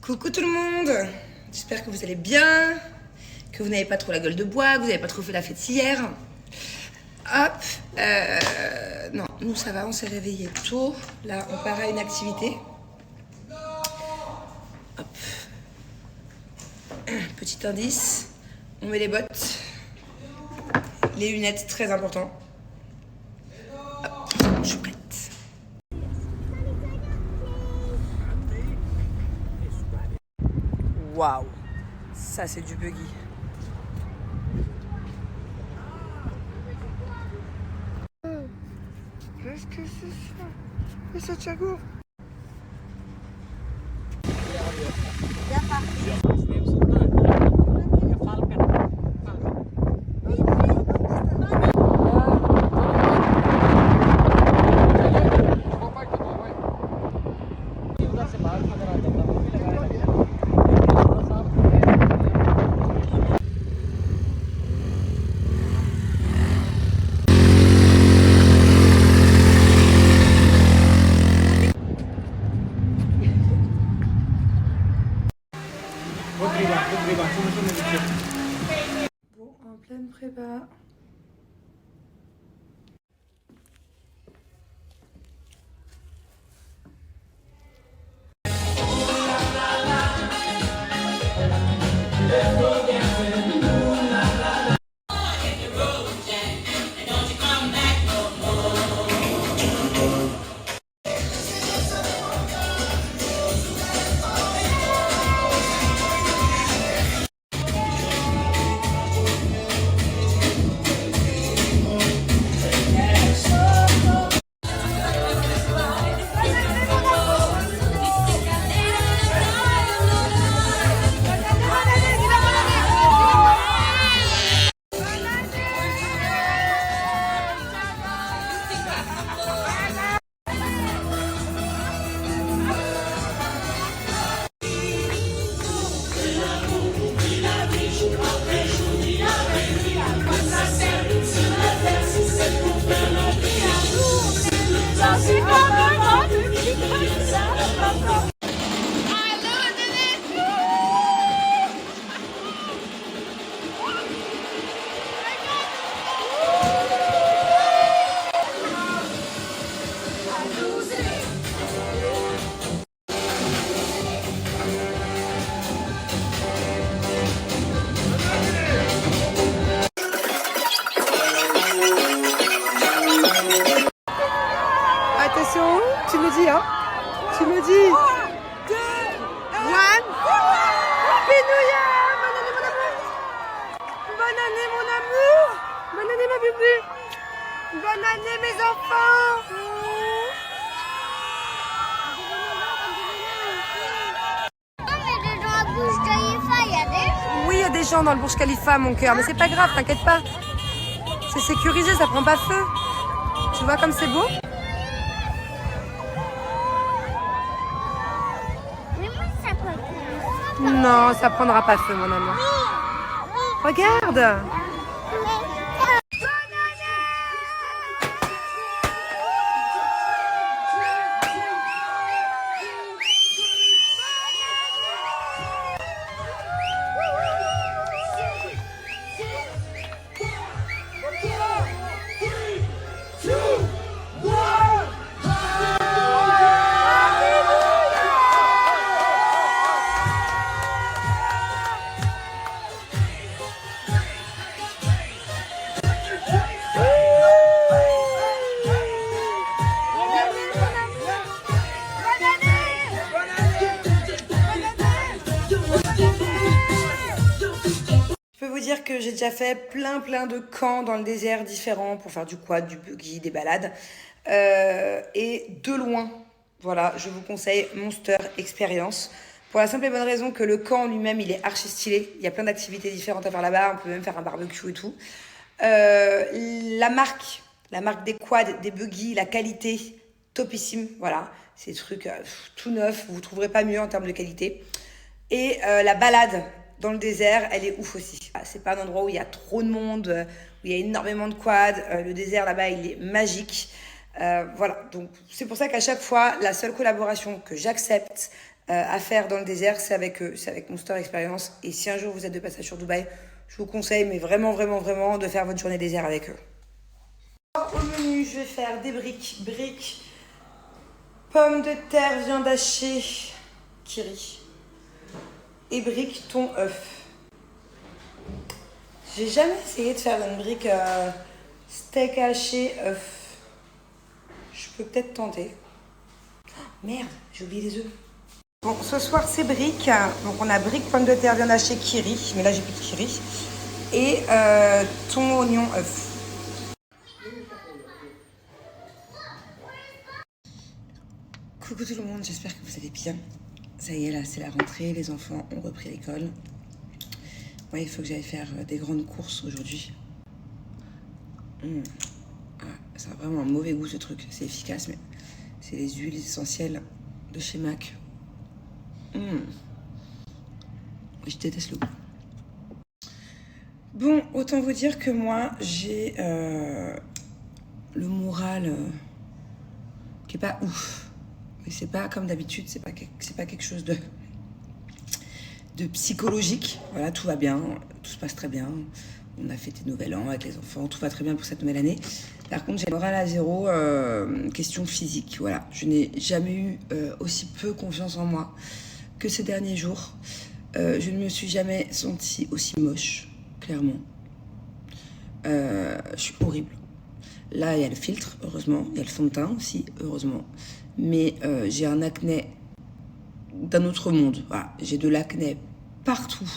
Coucou tout le monde, j'espère que vous allez bien, que vous n'avez pas trop la gueule de bois, que vous n'avez pas trop fait la fête hier. Hop, non, nous ça va, on s'est réveillé tôt. Là, on part à une activité. Hop, petit indice, on met les bottes, les lunettes, très important. Hop, je suis prête. Waouh, ça c'est du buggy. Qu'est-ce que c'est ça? Et ça, Thiago? Bon, en pleine prépa. Attention, tu me dis, hein? Tu me dis. 2, 1. Happy New Year! Bonne année, mon amour! Bonne année, ma bébé! Bonne année, mes enfants! Oui, il y a des gens dans le Burj Khalifa, mon cœur, mais c'est pas grave, t'inquiète pas. C'est sécurisé, ça prend pas feu. Tu vois comme c'est beau? Non, ça prendra pas feu, mon amour. Regarde! Je peux vous dire que j'ai déjà fait plein de camps dans le désert différents pour faire du quad, du buggy, des balades. Et de loin, voilà, je vous conseille Monster Experience. Pour la simple et bonne raison que le camp lui-même, il est archi stylé. Il y a plein d'activités différentes à faire là-bas. On peut même faire un barbecue et tout. La marque des quads, des buggy, la qualité, topissime. Voilà, c'est des trucs tout neufs. Vous ne trouverez pas mieux en termes de qualité. Et la balade dans le désert, elle est ouf aussi. C'est pas un endroit où il y a trop de monde, où il y a énormément de quads. Le désert là-bas, il est magique. Voilà, donc c'est pour ça qu'à chaque fois, la seule collaboration que j'accepte à faire dans le désert, c'est avec eux, c'est avec Monster Experience. Et si un jour vous êtes de passage sur Dubaï, je vous conseille, mais vraiment, vraiment, vraiment, de faire votre journée désert avec eux. Au menu, je vais faire des briques, pommes de terre, viande hachée, kiri, et briques, thon, œuf. J'ai jamais essayé de faire une brique steak haché, œuf. Je peux peut-être tenter. Oh, merde, j'ai oublié les œufs. Bon, ce soir, c'est briques. Donc, on a briques, pommes de terre, viande hachée, kiri. Mais là, j'ai plus de kiri. Et thon, oignon, œuf. Coucou tout le monde, j'espère que vous allez bien. Ça y est, là, c'est la rentrée. Les enfants ont repris l'école. Ouais, il faut que j'aille faire des grandes courses aujourd'hui. Ah, ça a vraiment un mauvais goût, ce truc. C'est efficace, mais c'est les huiles essentielles de chez MAC. Je déteste le goût. Bon, autant vous dire que moi, j'ai le moral qui est pas ouf. Mais c'est pas comme d'habitude, c'est pas quelque chose de psychologique. Voilà, tout va bien, tout se passe très bien. On a fêté Nouvel An avec les enfants, tout va très bien pour cette nouvelle année. Par contre, j'ai le moral à zéro, question physique. Voilà, je n'ai jamais eu aussi peu confiance en moi que ces derniers jours. Je ne me suis jamais sentie aussi moche, clairement. Je suis horrible. Là, il y a le filtre, heureusement. Il y a le fond de teint aussi, heureusement. Mais j'ai un acné d'un autre monde. Voilà, j'ai de l'acné partout.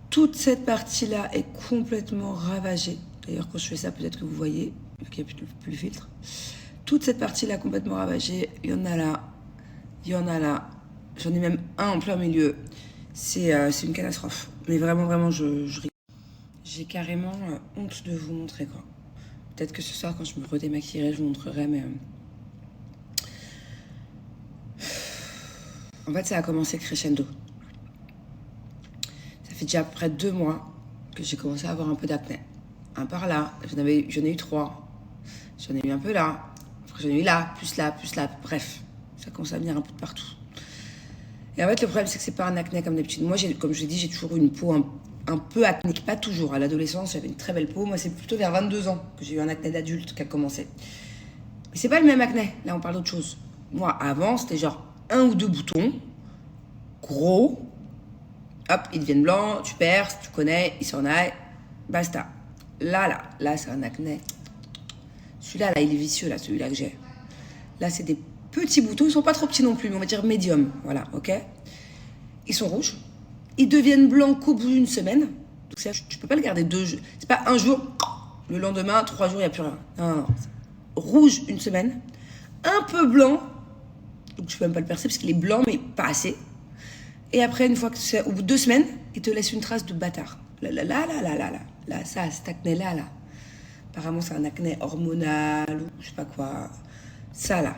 Toute cette partie-là est complètement ravagée. D'ailleurs, quand je fais ça, peut-être que vous voyez, vu qu'il n'y a plus le filtre. Toute cette partie-là complètement ravagée. Il y en a là. Il y en a là. J'en ai même un en plein milieu. C'est une catastrophe. Mais vraiment, vraiment, je rigole. J'ai carrément honte de vous montrer, quoi. Peut-être que ce soir, quand je me redémaquillerai, je vous montrerai, mais... En fait, ça a commencé crescendo. Ça fait déjà près de 2 mois que j'ai commencé à avoir un peu d'acné. Un par là, j'en ai eu 3. J'en ai eu un peu là. Après, j'en ai eu là, plus là, plus là. Bref, ça commence à venir un peu de partout. Et en fait, le problème, c'est que c'est pas un acné comme d'habitude. Moi, comme je l'ai dit, j'ai toujours eu une peau un peu acnétique. Pas toujours. À l'adolescence, j'avais une très belle peau. Moi, c'est plutôt vers 22 ans que j'ai eu un acné d'adulte qui a commencé. Mais c'est pas le même acné. Là, on parle d'autre chose. Moi, avant, c'était genre 1 ou 2 boutons, gros. Hop, ils deviennent blancs, tu perces, tu connais, ils s'en aillent. Basta. Là, c'est un acné. Celui-là, là, il est vicieux, là, celui-là que j'ai. Là, c'est des petits boutons. Ils sont pas trop petits non plus, mais on va dire médium. Voilà, ok. Ils sont rouges. Ils deviennent blancs qu'au bout d'une semaine. Donc, ça, tu peux pas le garder 2 jours. C'est pas un jour, le lendemain, 3 jours, il n'y a plus rien. Non. Rouge, une semaine. Un peu blanc. Donc, tu peux même pas le percer parce qu'il est blanc, mais pas assez. Et après, une fois que c'est au bout de 2 semaines, il te laisse une trace de bâtard. Là, ça, cet acné-là. Apparemment, c'est un acné hormonal ou je sais pas quoi. Ça, là.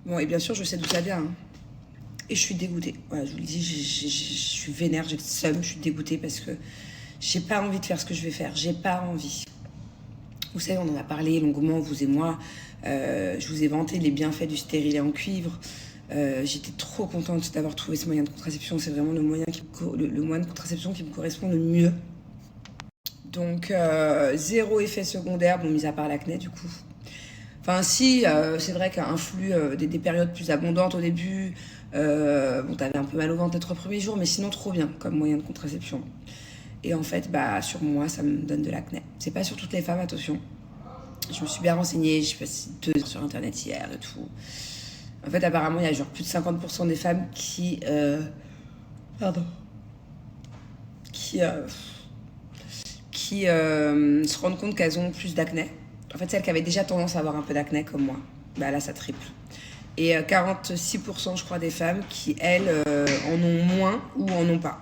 Bon, et bien sûr, je sais d'où ça vient. Hein. Et je suis dégoûtée. Voilà, je vous le dis, je suis vénère, j'ai le seum, je suis dégoûtée parce que j'ai pas envie de faire ce que je vais faire. J'ai pas envie. Vous savez, on en a parlé longuement, vous et moi. Je vous ai vanté les bienfaits du stérilet en cuivre. J'étais trop contente d'avoir trouvé ce moyen de contraception. C'est vraiment le moyen de contraception qui me correspond le mieux. Donc, 0 effet secondaire, bon, mis à part l'acné, du coup. Enfin, si, c'est vrai qu'un flux, des périodes plus abondantes au début, bon, t'avais un peu mal au ventre les 3 premiers jours, mais sinon, trop bien comme moyen de contraception. Et en fait, sur moi, ça me donne de l'acné. C'est pas sur toutes les femmes, attention. Je me suis bien renseignée, j'ai passé 2 heures sur Internet hier et tout. En fait, apparemment, il y a genre plus de 50% des femmes qui se rendent compte qu'elles ont plus d'acné. En fait, celles qui avaient déjà tendance à avoir un peu d'acné comme moi, là, ça triple. Et 46%, je crois, des femmes qui, elles, en ont moins ou en ont pas.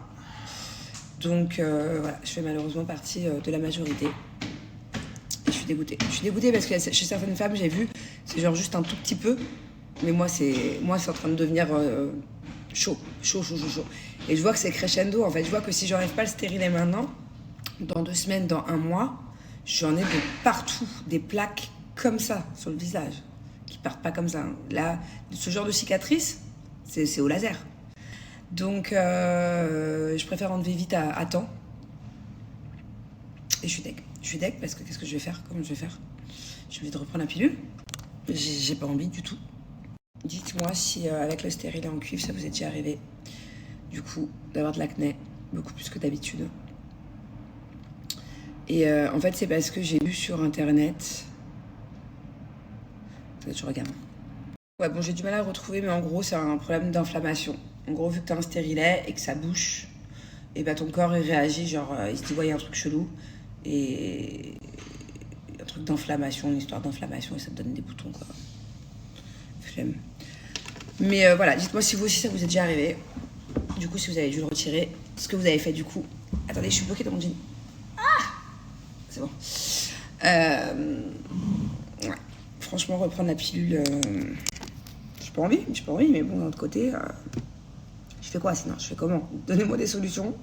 Donc, voilà, je fais malheureusement partie de la majorité. Et je suis dégoûtée. Je suis dégoûtée parce que chez certaines femmes, j'ai vu, c'est genre juste un tout petit peu. Mais moi, c'est en train de devenir chaud. Et je vois que c'est crescendo, en fait. Je vois que si j'enlève pas le stérilet maintenant, dans 2 semaines, dans 1 mois, j'en ai de partout, des plaques comme ça sur le visage. qui partent pas comme ça. Hein. Là, ce genre de cicatrice, c'est au laser. Donc, je préfère enlever vite à temps. Et je suis deg. Je suis deg parce que qu'est-ce que je vais faire? Comment je vais faire? J'ai envie de reprendre la pilule. J'ai pas envie du tout. Dites-moi si avec le stérilet en cuivre, ça vous est déjà arrivé. Du coup, d'avoir de l'acné, beaucoup plus que d'habitude. Et en fait, c'est parce que j'ai lu sur internet. Je regarde. Ouais, bon, j'ai du mal à le retrouver, mais en gros, c'est un problème d'inflammation. En gros, vu que t'as un stérilet et que ça bouche, et bah ton corps il réagit, genre il se dit, ouais, il y a un truc chelou. Et un truc d'inflammation, une histoire d'inflammation, et ça te donne des boutons, quoi. Flemme. Mais voilà, dites-moi si vous aussi ça vous est déjà arrivé. Du coup, si vous avez dû le retirer, ce que vous avez fait du coup. Attendez, je suis bloquée dans mon jean. Ah, c'est bon. Ouais. Franchement, reprendre la pilule, j'ai pas envie, mais bon, d'un autre côté, je fais quoi sinon? Je fais comment? Donnez-moi des solutions.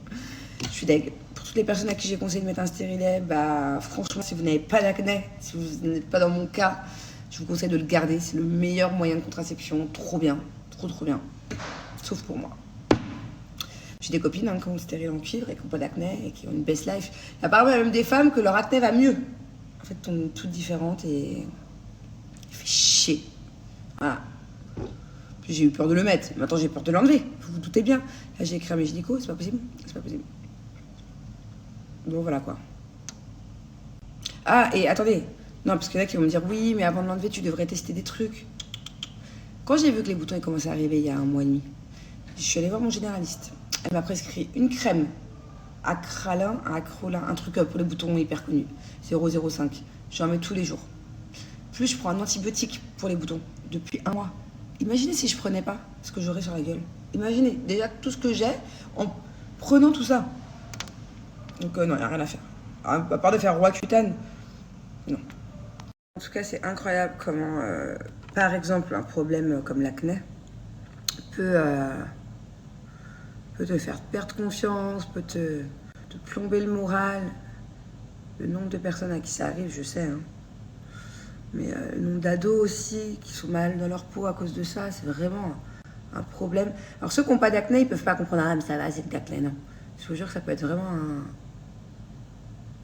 Je suis deg. Pour toutes les personnes à qui j'ai conseillé de mettre un stérilet, bah franchement, si vous n'avez pas d'acné, si vous n'êtes pas dans mon cas, je vous conseille de le garder. C'est le meilleur moyen de contraception. Trop bien. Trop bien. Sauf pour moi. J'ai des copines qui ont le stérilet en cuivre et qui n'ont pas d'acné et qui ont une best life. Il y a apparemment même des femmes que leur acné va mieux. En fait, on est toutes différentes et il fait chier. Voilà. Puis j'ai eu peur de le mettre. Maintenant, j'ai peur de l'enlever. Vous vous doutez bien. Là, j'ai écrit à mes gynécos, c'est pas possible. C'est pas possible. Donc voilà quoi. Ah, et attendez. Non, parce qu'il y en a qui vont me dire, oui, mais avant de l'enlever, tu devrais tester des trucs. Quand j'ai vu que les boutons ils commençaient à arriver il y a 1 mois et demi, je suis allée voir mon généraliste. Elle m'a prescrit une crème acrolin, un truc pour les boutons hyper connu, 0,05. J'en mets tous les jours. Plus je prends un antibiotique pour les boutons depuis 1 mois. Imaginez si je prenais pas ce que j'aurais sur la gueule. Imaginez déjà tout ce que j'ai en prenant tout ça. Donc non, il n'y a rien à faire. À part de faire Roaccutane, non. En tout cas, c'est incroyable comment, par exemple, un problème comme l'acné peut te faire perdre confiance, peut te plomber le moral. Le nombre de personnes à qui ça arrive, je sais. Hein. Mais le nombre d'ados aussi qui sont mal dans leur peau à cause de ça, c'est vraiment un problème. Alors ceux qui n'ont pas d'acné, ils peuvent pas comprendre. Ah mais ça va, c'est de l'acné, non. Je vous jure que ça peut être vraiment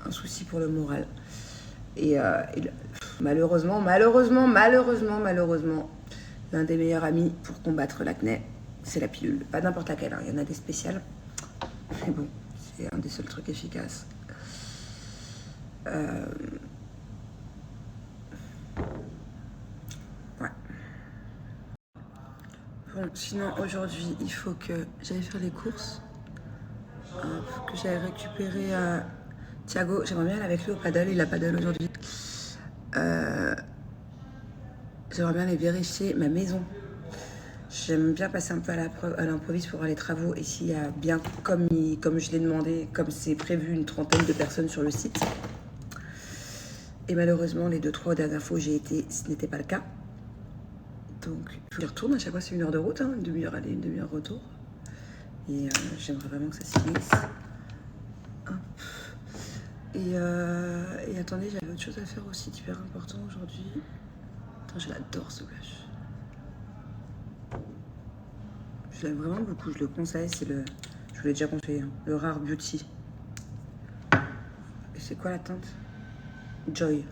un souci pour le moral. Et malheureusement, l'un des meilleurs amis pour combattre l'acné, c'est la pilule. Pas n'importe laquelle, hein. Il y en a des spéciales. Mais bon, c'est un des seuls trucs efficaces. Ouais. Bon, sinon aujourd'hui, il faut que j'aille faire les courses. Que j'aille récupérer Thiago. J'aimerais bien aller avec lui au paddle. Il a paddle aujourd'hui. J'aimerais bien aller vérifier ma maison. J'aime bien passer un peu à l'improviste pour voir les travaux. Et s'il y a bien, comme je l'ai demandé, comme c'est prévu, une 30aine de personnes sur le site. Et malheureusement, les 2-3 dernières fois où j'ai été, ce n'était pas le cas. Donc, je retourne. À chaque fois, c'est 1 heure de route. Hein, une demi-heure aller, une demi-heure retour. Et j'aimerais vraiment que ça se finisse. Et attendez, j'avais autre chose à faire aussi d'hyper important aujourd'hui. Attends, je l'adore ce blush. Je l'aime vraiment beaucoup, je le conseille. C'est le. Je vous l'ai déjà conseillé, hein, le Rare Beauty. Et c'est quoi la teinte? Joy.